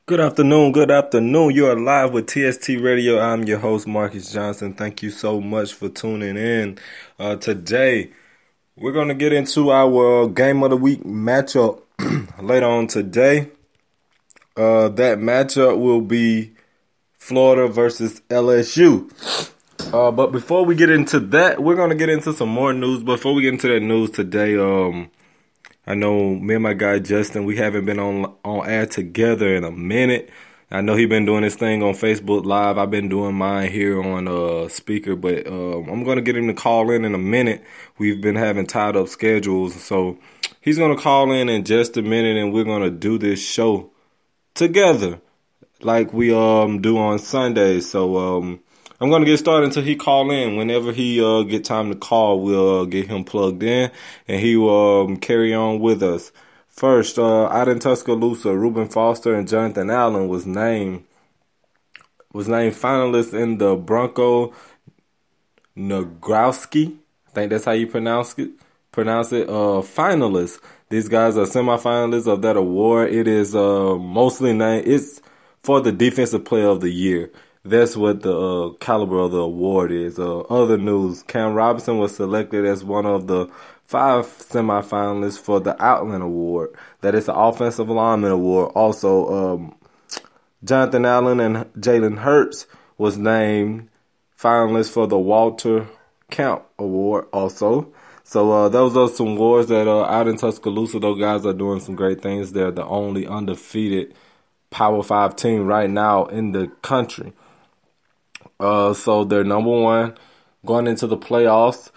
Good afternoon. Good afternoon. You are live with TST Radio. I'm your host, Marcus Johnson. Thank you so much for tuning in. Today, we're going to get into our Game of the Week matchup later on today. That matchup will be Florida versus LSU. But before we get into that, we're going to get into some more news. Before we get into that news today, I know me and my guy Justin, we haven't been on air together in a minute. I know he's been doing his thing on Facebook Live. I've been doing mine here on speaker, but I'm going to get him to call in a minute. We've been having tied up schedules, so he's going to call in just a minute, and we're going to do this show together like we do on Sundays. So I'm going to get started until he call in. Whenever he get time to call, we'll get him plugged in, and he will carry on with us. First, out in Tuscaloosa, Reuben Foster and Jonathan Allen was named finalists in the Bronco Nagurski. I think that's how you pronounce it. Finalists. These guys are semifinalists of that award. It is mostly named. It's for the Defensive Player of the Year. That's what the caliber of the award is. Other news, Cam Robinson was selected as one of the 5 semifinalists for the Outland Award. That is the Offensive Lineman Award. Also, Jonathan Allen and Jalen Hurts was named finalists for the Walter Camp Award also. So those are some awards that are out in Tuscaloosa. Those guys are doing some great things. They're the only undefeated Power 5 team right now in the country. So they're number one going into the playoffs.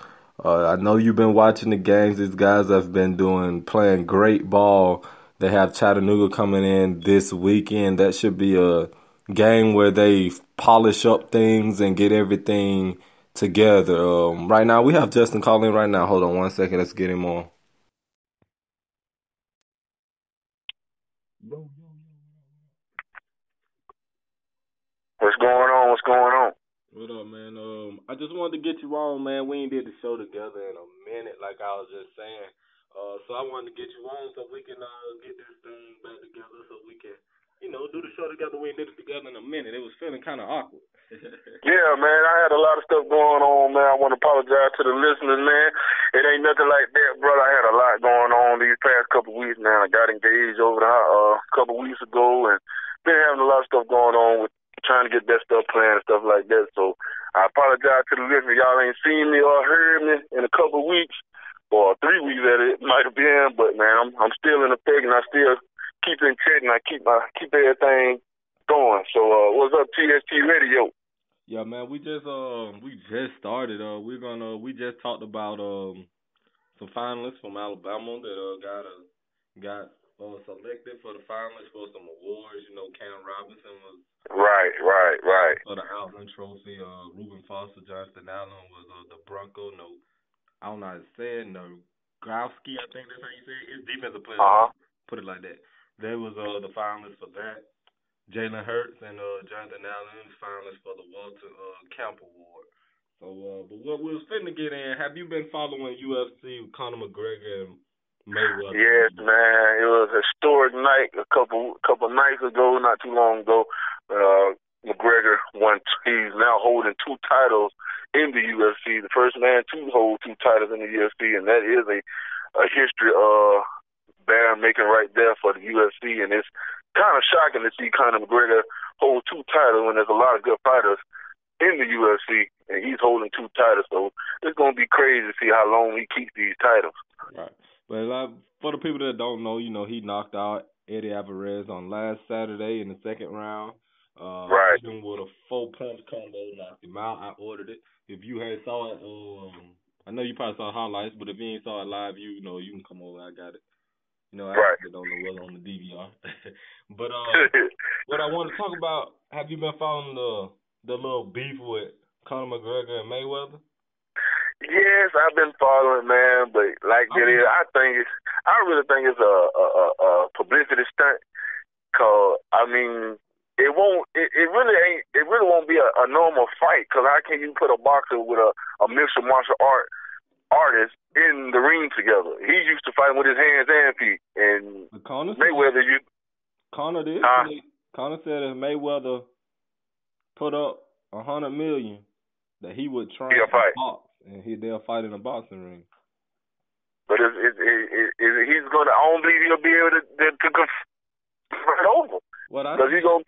I know you've been watching the games. These guys have been playing great ball. They have Chattanooga coming in this weekend. That should be a game where they polish up things and get everything together. Right now, we have Justin calling right now. Hold on 1 second. Let's get him on. What's going on? What's going on? What up, man? I just wanted to get you on, man. We ain't did the show together in a minute, like I was just saying. So I wanted to get you on so we can get this thing back together, so we can, do the show together. We ain't did it together in a minute. It was feeling kind of awkward. Yeah, man. I had a lot of stuff going on, man. I want to apologize to the listeners, man. It ain't nothing like that, brother. I had a lot going on these past couple weeks, man. I got engaged over a couple weeks ago, and been having a lot of stuff going on with trying to get that stuff planned and stuff like that. So I apologize to the listeners. Y'all ain't seen me or heard me in a couple of weeks, or 3 weeks that it might have been. But man, I'm still in effect, and I still keep in check, and I keep everything going. So what's up, TST Radio? Yeah, man. We just started. We just talked about some finalists from Alabama that got selected for the finalists for some awards. Cam Robinson was right for the Outland Trophy. Reuben Foster, Jonathan Allen was the Bronco. I don't know how to say it. Nagurski, I think that's how you say it. It's defensive player. Put it like that. They was the finalists for that. Jalen Hurts and Jonathan Allen finalists for the Walter Camp Award. So, but what we was finna get in, have you been following UFC with Conor McGregor and Mayweather? Yes, man. It was a historic night a couple nights ago, not too long ago. McGregor won. He's now holding 2 titles in the UFC. The first man to hold 2 titles in the UFC, and that is a history bear making right there for the UFC. And it's kind of shocking to see Conor McGregor hold 2 titles when there's a lot of good fighters in the UFC, and he's holding 2 titles. So it's going to be crazy to see how long he keeps these titles. Right. But for the people that don't know, he knocked out Eddie Alvarez on last Saturday in the second round. Right. Even with a 4-punch combo, knocked him out. I ordered it. If you had saw it, I know you probably saw highlights, but if you ain't saw it live, you can come over. I got it. I right. don't know what's on the DVR. But what I want to talk about, have you been following the little beef with Conor McGregor and Mayweather? Yes, I've been following, man, but I really think it's a publicity stunt. Cause it really won't be a normal fight. Cause how can you put a boxer with a mixed martial artist in the ring together? He's used to fighting with his hands and feet, and Conor Mayweather, Conor did. Conor said if Mayweather put up $100 million, that he would train He'll fight. box and they'll fight in a boxing ring. But he's going to, I don't believe he'll be able to confront over. Because he's gonna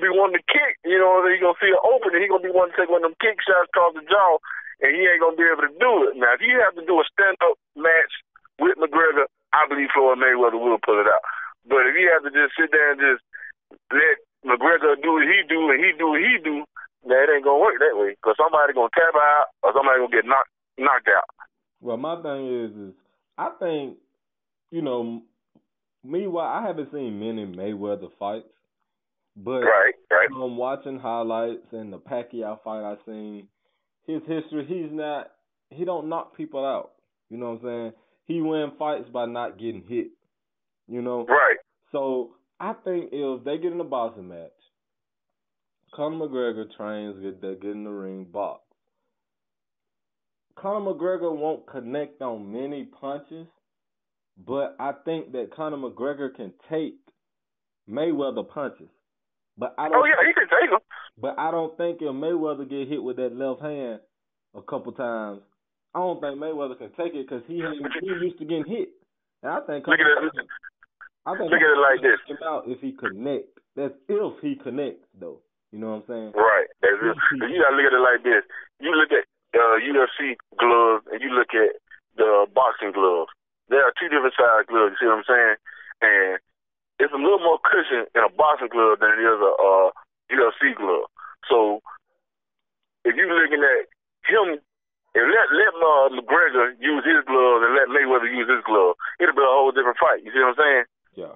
be wanting to kick, you know, he's gonna see an opening, he's gonna be wanting to take one of them kick shots across the jaw, and he ain't gonna be able to do it. Now, if you have to do a stand-up match with McGregor, I believe Floyd Mayweather will pull it out. But if you have to just sit there and just let McGregor do what he do and he do what he do, now it ain't gonna work that way. Because somebody gonna tap out or somebody gonna get knocked out. Well, my thing is I think, you know, meanwhile, I haven't seen many Mayweather fights, but right. I'm watching highlights and the Pacquiao fight I seen. His history, he don't knock people out. You know what I'm saying? He wins fights by not getting hit. You know? Right. So I think if they get in a boxing match, Conor McGregor trains, get in the ring, box. Conor McGregor won't connect on many punches. But I think that Conor McGregor can take Mayweather punches. But I don't. Oh yeah, he can take them. But I don't think if Mayweather get hit with that left hand a couple times, I don't think Mayweather can take it because he used to getting hit. And I think look at it like this. Him out if he connect. That's if he connects though. You know what I'm saying? Right. That's it. You gotta look at it like this. You look at UFC gloves and you look at the boxing gloves. There are two different size gloves, you see what I'm saying? And it's a little more cushion in a boxing glove than it is a UFC glove. So if you're looking at him, let McGregor use his glove and let Mayweather use his glove, it'll be a whole different fight. You see what I'm saying? Yeah.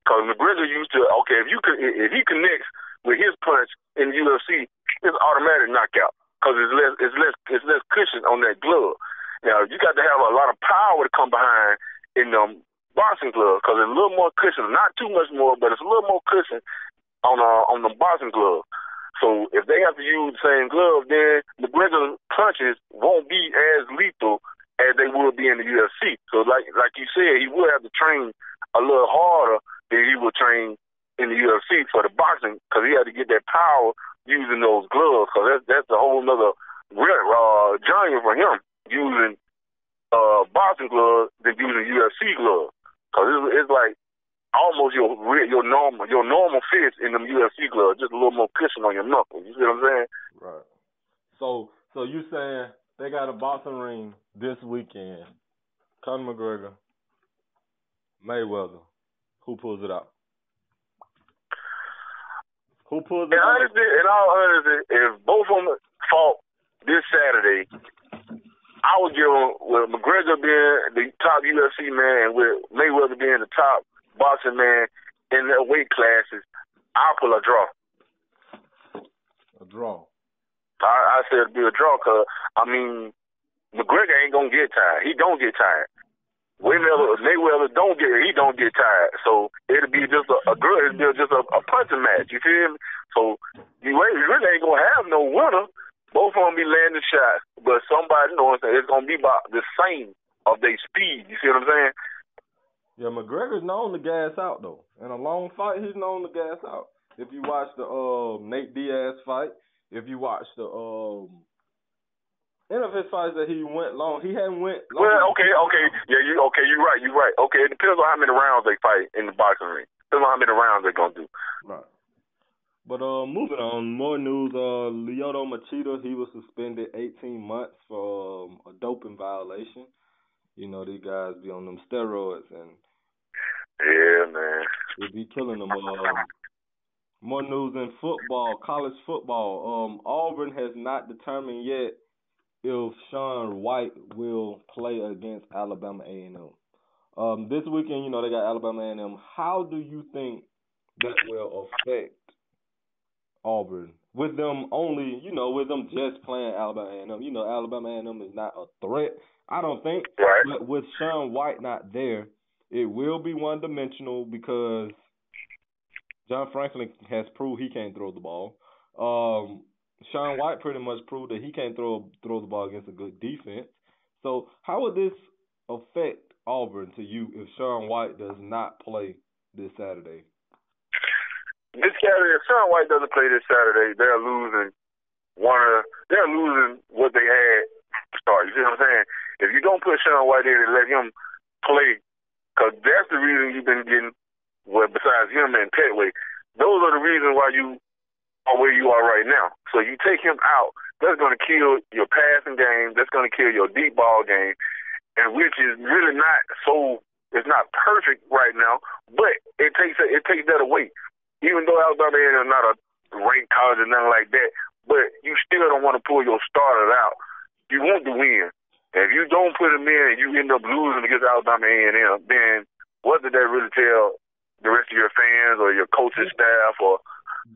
Because McGregor used to, if he connects with his punch in UFC, it's automatic knockout because it's less cushion on that glove. Now, you got to have a lot of power to come behind in them boxing gloves because it's a little more cushion. Not too much more, but it's a little more cushion on the boxing glove. So if they have to use the same glove, then McGregor's punches won't be as lethal as they would be in the UFC. So like you said, he will have to train a little harder than he would train in the UFC for the boxing because he had to get that power using those gloves because that's a whole nother genre for him. Using boxing gloves than using UFC gloves, cause it's like almost your normal fist in them UFC gloves, just a little more cushion on your knuckles. You see what I'm saying? Right. So you saying they got a boxing ring this weekend? Conor McGregor, Mayweather, who pulls it out? Who pulls it out? In all honesty, if both of them fought this Saturday, I would give him, with McGregor being the top UFC man and with Mayweather being the top boxing man in their weight classes, I'll pull a draw. A draw. I said it'd be a draw because, McGregor ain't going to get tired. He don't get tired. Mayweather don't get tired. So it'll be just a punching match. You feel me? So you really ain't going to have no winner. Both of them be landing shots, but somebody knows that it's going to be about the same of their speed. You see what I'm saying? Yeah, McGregor's known to gas out, though. In a long fight, he's known to gas out. If you watch the Nate Diaz fight, if you watch the any of his fights that he went long, he hadn't went long. Well, okay. Yeah, you're right. Okay, it depends on how many rounds they fight in the boxing ring. Depends on how many rounds they're going to do. Right. But moving on, more news. Lyoto Machida, he was suspended 18 months for a doping violation. You know, these guys be on them steroids and yeah, man, they be killing them. More news in football, college football. Auburn has not determined yet if Sean White will play against Alabama A&M. This weekend, you know, they got Alabama A&M. How do you think that will affect Auburn with them just playing Alabama A&M? You know, Alabama A&M is not a threat, I don't think. Right. But with Sean White not there, it will be one-dimensional because John Franklin has proved he can't throw the ball. Sean White pretty much proved that he can't throw the ball against a good defense. So how would this affect Auburn to you if Sean White does not play this Saturday? this Saturday, if Sean White doesn't play this Saturday, they're losing what they had to start. You see what I'm saying? If you don't put Sean White in and let him play, because that's the reason you've been getting, well, besides him and Petway, those are the reasons why you are where you are right now. So you take him out, that's going to kill your passing game, that's going to kill your deep ball game, and which is really not so, it's not perfect right now, but it takes that away. Even though Alabama is not a ranked college or nothing like that, but you still don't want to pull your starters out. You want to win. And if you don't put them in and you end up losing against Alabama A&M, then what did that really tell the rest of your fans or your coaching staff?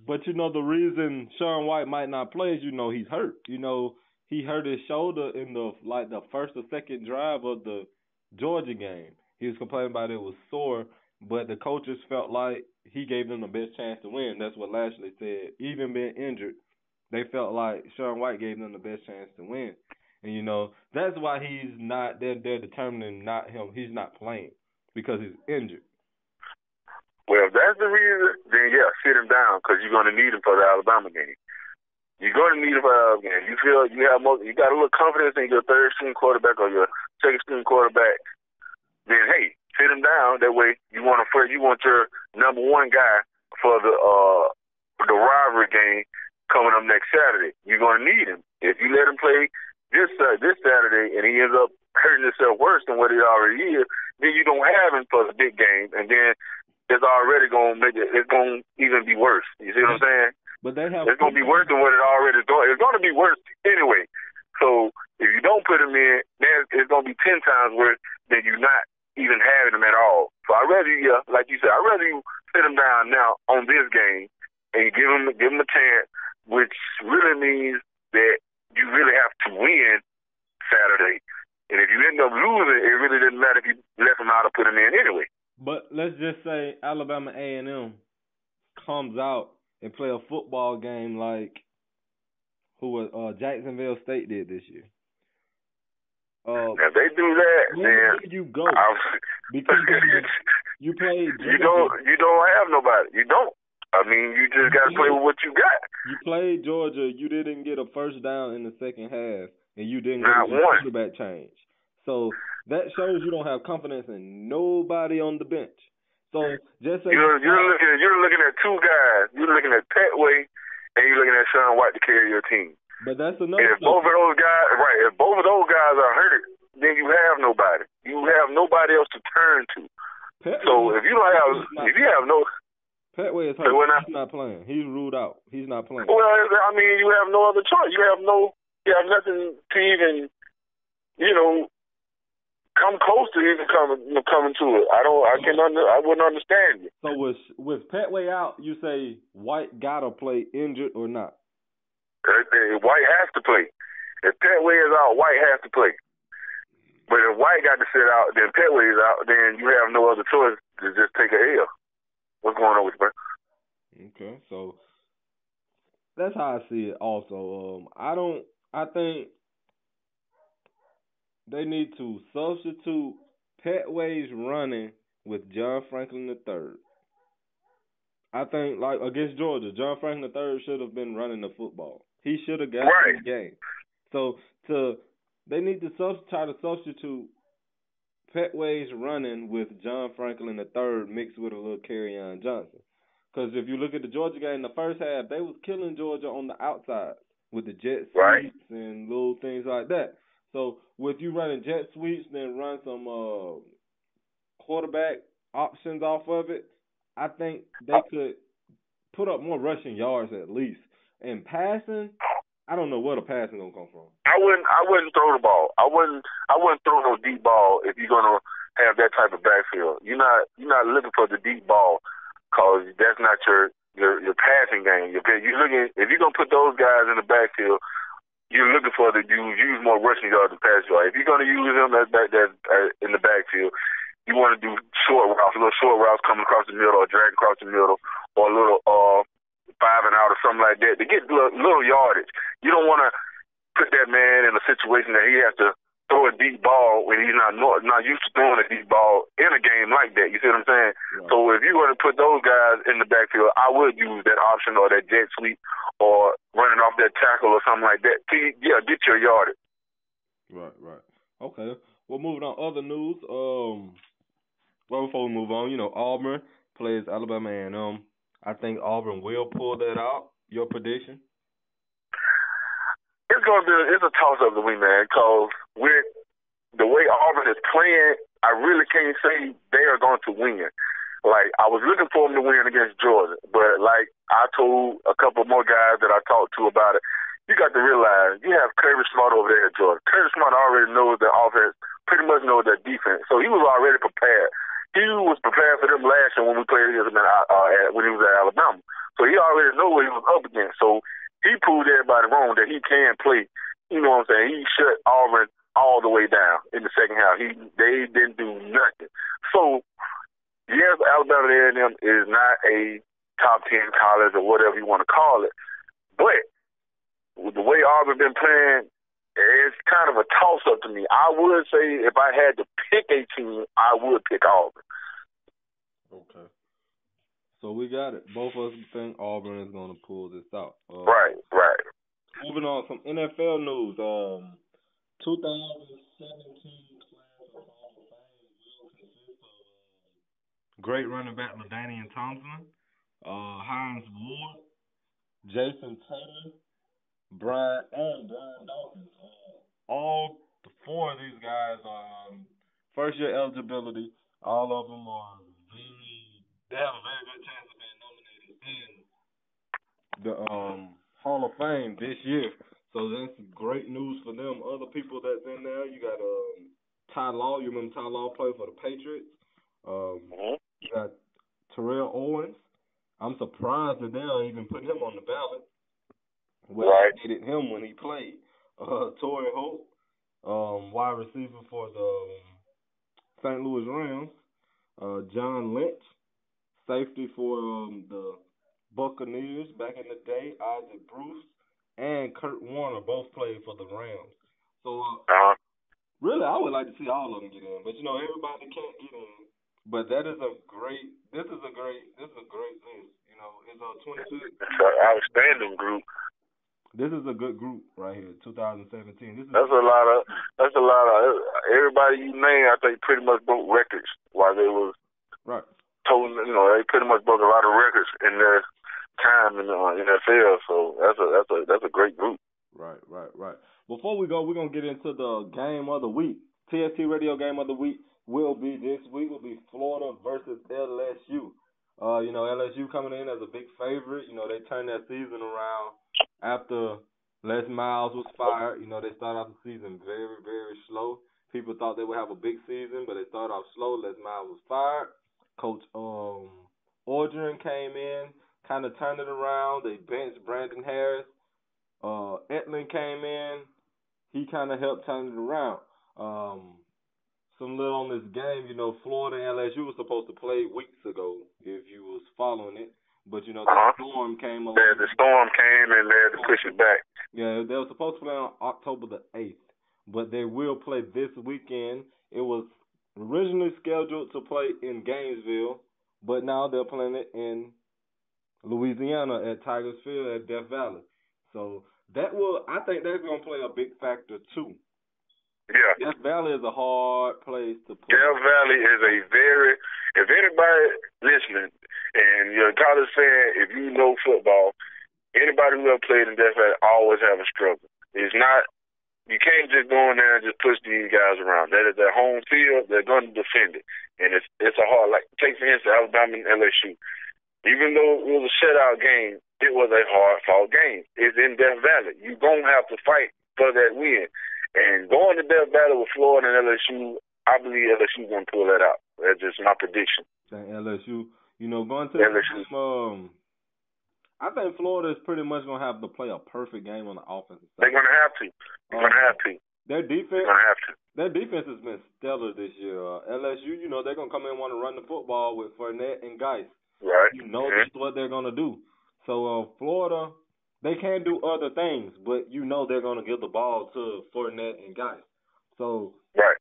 But the reason Sean White might not play is he's hurt. He hurt his shoulder in the first or second drive of the Georgia game. He was complaining about it was sore, but the coaches felt like he gave them the best chance to win. That's what Lashley said. Even being injured, they felt like Sean White gave them the best chance to win. And, that's why he's not, they're determining not him. He's not playing because he's injured. Well, if that's the reason, then yeah, sit him down because you're going to need him for the Alabama game. You're going to need him for the Alabama game. You feel you got a little confidence in your third string quarterback or your second string quarterback, then hey, sit him down. That way you want your number one guy for the rivalry game coming up next Saturday. You're going to need him. If you let him play this Saturday and he ends up hurting himself worse than what he already is, then you don't have him for the big game, and then it's already going to make it. It's going to even be worse. You see what I'm saying? But it's going to be worse than what it already is going. It's going to be worse anyway. So if you don't put him in, then it's going to be 10 times worse than you not even having him at all. So I'd rather you, like you said, I'd rather you sit him down now on this game and give him a chance, which really means that you really have to win Saturday. And if you end up losing, it really doesn't matter if you left him out or put him in anyway. But let's just say Alabama A&M comes out and play a football game like Jacksonville State did this year. If they do that, then you go because you played. You don't have nobody. You don't. I mean, you just got to play with what you got. You played Georgia. You didn't get a first down in the second half, and you didn't get a quarterback change. So that shows you don't have confidence in nobody on the bench. So just say you're looking at two guys. You're looking at Petway, and you're looking at Sean White to carry your team. But that's another. And if both of those guys are hurt, then you have nobody. You have nobody else to turn to. So if you have no. Petway is hurt. He's not playing. He's ruled out. He's not playing. Well, I mean, you have no other choice. You have nothing to even, come close to even coming to it. I wouldn't understand it. So with Petway out, you say White gotta play, injured or not? White has to play. If Petway is out, White has to play. But if White got to sit out, then Petway is out, then you have no other choice to just take a L. What's going on with you, bro? Okay, so that's how I see it also. I think they need to substitute Petway's running with John Franklin III. I think, like, against Georgia, John Franklin III should have been running the football. He should have got the game. So they need to try to substitute Petway's running with John Franklin III mixed with a little Kerryon Johnson. Because if you look at the Georgia game in the first half, they was killing Georgia on the outside with the jet sweeps and little things like that. So with you running jet sweeps, then run some quarterback options off of it, I think they could put up more rushing yards at least. And passing, I don't know where the passing gonna come from. I wouldn't throw the ball. I wouldn't throw no deep ball if you're gonna have that type of backfield. You're not looking for the deep ball because that's not your passing game. You're looking, if you're gonna put those guys in the backfield, you're looking for use more rushing yards than passing yards. If you're gonna use them in the backfield, you want to do little short routes coming across the middle or drag across the middle or a little 5 and out or something like that to get little yardage. You don't want to put that man in a situation that he has to throw throw a deep ball when he's not used to throwing a deep ball in a game like that. You see what I'm saying? Right. So if you were to put those guys in the backfield, I would use that option or that jet sweep or running off that tackle or something like that to get your yardage. Right. Okay. Well, moving on. Other news. Well, before we move on, Auburn plays Alabama A&M. I think Auburn will pull that out. Your prediction? It's a toss-up to me, man, because with the way Auburn is playing, I really can't say they are going to win. Like, I was looking for them to win against Georgia, but like I told a couple more guys that I talked to about it, you got to realize you have Kirby Smart over there at Georgia. Kirby Smart already knows the offense, pretty much knows their defense, so he was already prepared. He was prepared for them last year when we played against them when he was at Alabama. So he already knew what he was up against. So he proved everybody wrong that he can play. You know what I'm saying? He shut Auburn all the way down in the second half. They didn't do nothing. So, yes, Alabama A&M is not a top 10 college or whatever you want to call it. But with the way Auburn been playing, it's kind of a toss-up to me. I would say if I had to pick a team, I would pick Auburn. Okay. So we got it. Both of us think Auburn is going to pull this out. Right. Moving on, some NFL news. 2017 class of Hall of Fame will consist of great running back LaDainian Thompson, Hines Ward, Jason Taylor, Brian Dawkins. All four of these guys are first-year eligibility. All of them are they have a very good chance of being nominated in the Hall of Fame this year. So that's great news for them. Other people that's in there, you got Ty Law. You remember Ty Law played for the Patriots. You got Terrell Owens. I'm surprised that they don't even put him on the ballot. Right. They hated him when he played. Torrey Holt, wide receiver for the St. Louis Rams. John Lynch, safety for the Buccaneers back in the day. Isaac Bruce and Kurt Warner both played for the Rams. So really, I would like to see all of them get in, but everybody can't get in. But this is a great list. It's a 22. It's an outstanding group. This is a good group right here, 2017. That's a lot of everybody you name. I think pretty much broke records while they was right. They pretty much broke a lot of records in their time in the NFL. So that's a great group. Right. Before we go, we're gonna get into the game of the week. TST Radio game of the week will be this week. Will be Florida versus LSU. LSU coming in as a big favorite. They turned their season around after Les Miles was fired. They started off the season very, very slow. People thought they would have a big season, but they started off slow. Les Miles was fired. Coach Orgeron came in, kind of turned it around. They benched Brandon Harris. Etlin came in. He kind of helped turn it around. Some little on this game, Florida and LSU was supposed to play weeks ago if you was following it. But, the storm came along. Yeah, the storm came and they had to push it back. Yeah, they were supposed to play on October the 8th, but they will play this weekend. It was originally scheduled to play in Gainesville, but now they're playing it in Louisiana at Tigers Field at Death Valley. So I think that's going to play a big factor too. Yeah. Death Valley is a hard place to play. Death Valley is if anybody listening, and you're a college fan, if you know football, anybody who ever played in Death Valley always have a struggle. It's not, you can't just go in there and just push these guys around. That is their home field. They're going to defend it. And it's a hard, like, take for instance, Alabama and LSU. Even though it was a shutout game, it was a hard-fought game. It's in Death Valley. You're going to have to fight for that win. And going to Death Valley with Florida and LSU, I believe LSU is going to pull that out. That's just my prediction. And LSU, going to LSU. I think Florida is pretty much going to have to play a perfect game on the offensive side. They're going to have to. Their defense, they're going to have to. Their defense has been stellar this year. LSU, they're going to come in and want to run the football with Fournette and Geis. Right. That's what they're going to do. So Florida, they can do other things, but they're going to give the ball to Fournette and Geis. So, Right.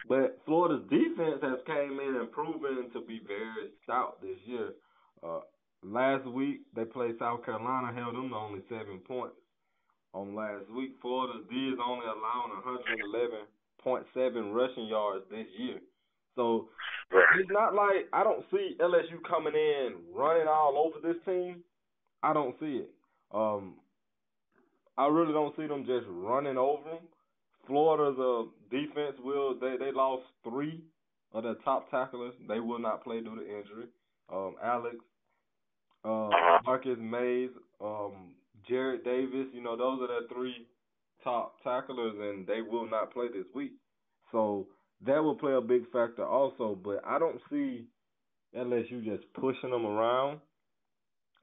but Florida's defense has came in and proven to be very stout this year. Last week they played South Carolina, held them to only 7 points. On last week, Florida is only allowing 111.7 rushing yards this year. So it's not like I don't see LSU coming in running all over this team. I don't see it. I really don't see them just running over them. Florida's defense they lost 3 of their top tacklers. They will not play due to injury. Alex, Marcus Mays, Jared Davis, those are the 3 top tacklers, and they will not play this week. So that will play a big factor also, but I don't see LSU just pushing them around.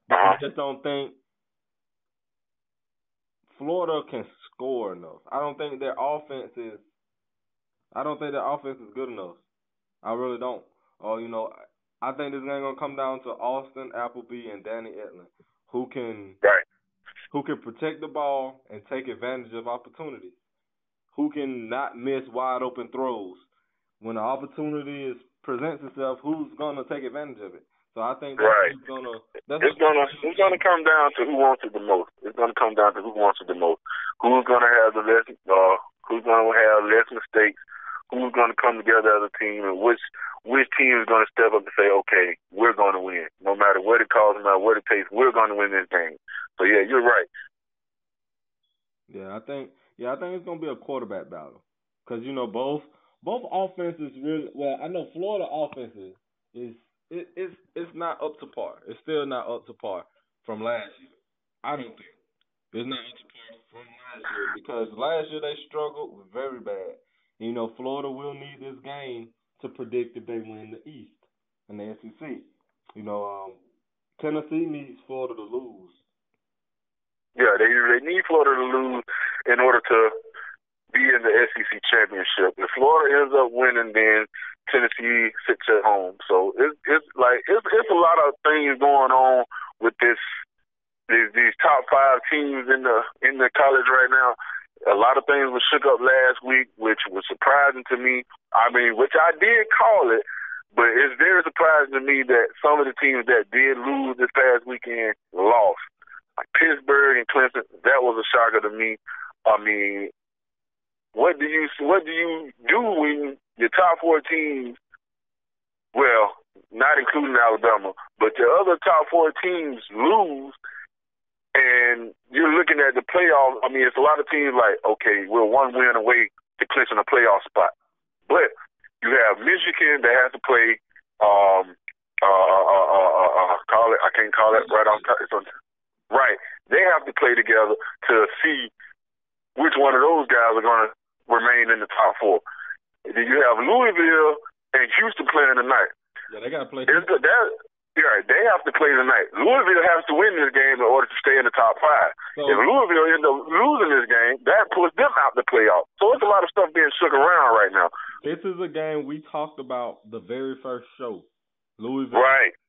I just don't think Florida can score enough. I don't think their offense is good enough. I really don't. I think this is gonna come down to Austin Appleby and Danny Etling, who can protect the ball and take advantage of opportunities, who can not miss wide open throws. When an opportunity presents itself, who's gonna take advantage of it? So I think it's gonna come down to who wants it the most. It's gonna come down to who wants it the most. Who's gonna have who's gonna have less mistakes? Who's gonna come together as a team, and which team is gonna step up and say, okay, we're gonna win, no matter what it costs, no matter what it takes, we're gonna win this game. So yeah, you're right. Yeah, I think it's gonna be a quarterback battle, because both offenses really well. I know Florida offenses it's not up to par. It's still not up to par from last year. I don't think it's not up to par from last year, because last year they struggled very bad. Florida will need this game to predict if they win the East and the SEC. Tennessee needs Florida to lose. Yeah, they need Florida to lose in order to be in the SEC championship. If Florida ends up winning, then Tennessee sits at home. So it's a lot of things going on with these top 5 teams in the college right now. A lot of things were shook up last week, which was surprising to me. I mean, which I did call it, but it's very surprising to me that some of the teams that did lose this past weekend lost. Like Pittsburgh and Clemson, that was a shocker to me. I mean, what do you do when your top 4 teams, well, not including Alabama, but your other top 4 teams lose, and you're looking at the playoffs? I mean, it's a lot of teams like, okay, we're 1 win away to clinching a playoff spot. But you have Michigan that has to play, I can't call it right off top. Right. They have to play together to see which one of those guys are going to remain in the top 4. Then you have Louisville and Houston playing tonight. Yeah, they got to play. They have to play tonight. Louisville has to win this game in order to stay in the top 5. So, if Louisville ends up losing this game, that puts them out the playoff. So it's a lot of stuff being shook around right now. This is a game we talked about the very first show, Louisville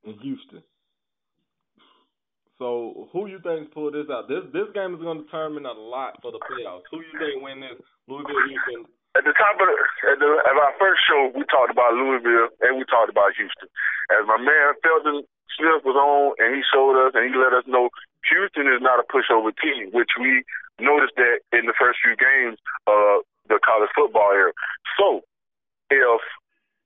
and Houston. So who you think pull this out? This game is going to determine a lot for the playoffs. Who you think win this? Louisville, Houston? At the top of our first show, we talked about Louisville and we talked about Houston. As my man Felton Smith was on, and he showed us and he let us know Houston is not a pushover team, which we noticed that in the first few games of the college football era. So if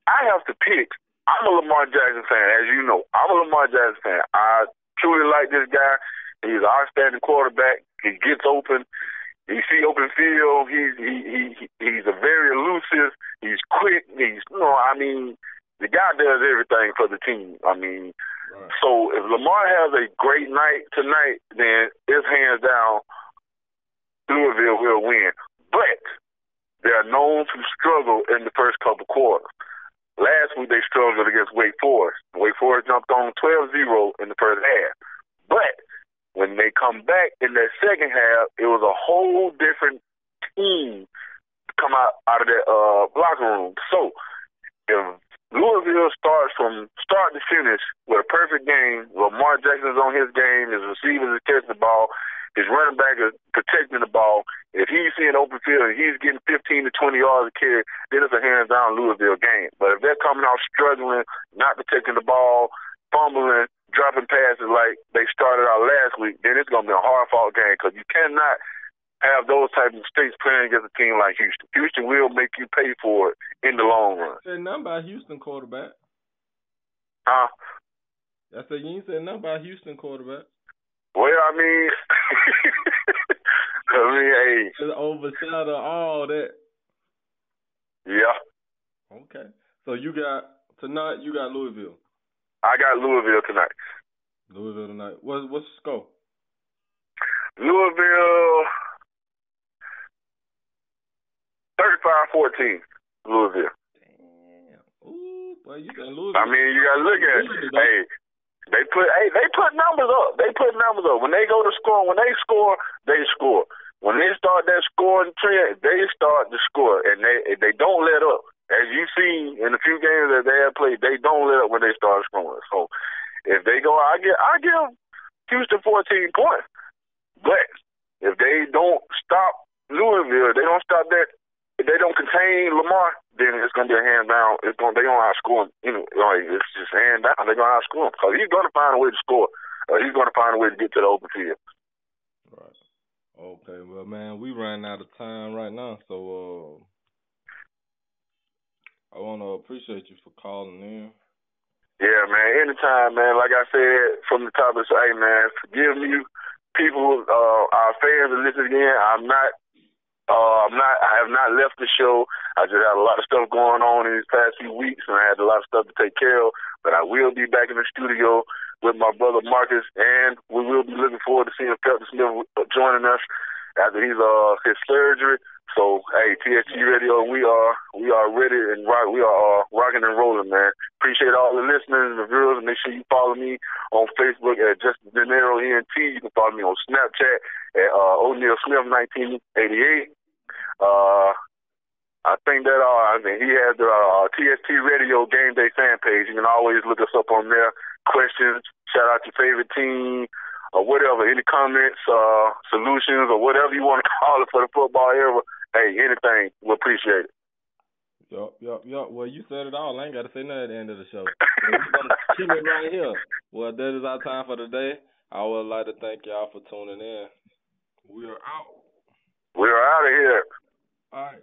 I have to pick, I'm a Lamar Jackson fan, as you know. I'm a Lamar Jackson fan. I truly like this guy. He's an outstanding quarterback. He gets open. You see open field. He's a very elusive. He's quick. The guy does everything for the team. So if Lamar has a great night tonight, then it's hands down Louisville will win. But they are known to struggle in the first couple quarters. Last week they struggled against Wake Forest. Wake Forest jumped on 12-0 in the first half. But when they come back in that second half, it was a whole different team come out of that locker room. So if Louisville starts from start to finish with a perfect game, Lamar Jackson's on his game, his receivers are catching the ball, his running back is protecting the ball. If he's seeing open field and he's getting 15 to 20 yards a carry, then it's a hands-down Louisville game. But if they're coming out struggling, not protecting the ball, fumbling, dropping passes like they started out last week, then it's going to be a hard-fought game because you cannot have those type of mistakes playing against a team like Houston. Houston will make you pay for it in the long run. You said nothing about Houston quarterback. Huh? I said you ain't said nothing about Houston quarterback. Well, I mean, hey. It's overshadow all that. Yeah. Okay. So tonight you got Louisville. I got Louisville tonight. Louisville tonight. What's the score? Louisville 35-14. Louisville. Damn. Ooh, boy, you got Louisville. I mean, you gotta look at it. Hey. They put numbers up. They put numbers up. When they go to score, when they score, they score. When they start that scoring trend, they start to score, and they don't let up. As you see in the few games that they have played, they don't let up when they start scoring. So if they go, I give Houston 14 points. But if they don't stop Louisville, they don't stop that. If they don't contain Lamar, then it's gonna be a hand down. They gonna outscore him. It's just hand down. They're gonna outscore him because he's gonna find a way to score. He's gonna find a way to get to the open field. Right. Okay. Well, man, we running out of time right now, so I wanna appreciate you for calling in. Yeah, man. Anytime, man. Like I said from the top of the show, hey, man, forgive me, people, our fans are listening again. I have not left the show. I just had a lot of stuff going on in these past few weeks, and I had a lot of stuff to take care of. But I will be back in the studio with my brother Marcus, and we will be looking forward to seeing Felton Smith joining us after his surgery. So, hey, TST Radio, we are ready and rock. We are rocking and rolling, man. Appreciate all the listeners and the viewers, and make sure you follow me on Facebook at Justin De Niro ENT. You can follow me on Snapchat at O'Neal Smith 1988. I think that he has the TST Radio Game Day fan page. You can always look us up on there. Questions, shout out your favorite team, or whatever. Any comments, solutions, or whatever you want to call it for the football era. Hey, anything, we'll appreciate it. Yup. Well, you said it all. I ain't got to say nothing at the end of the show. We're going to kill it right here. Well, that is our time for today. I would like to thank y'all for tuning in. We are out. We are out of here. All right.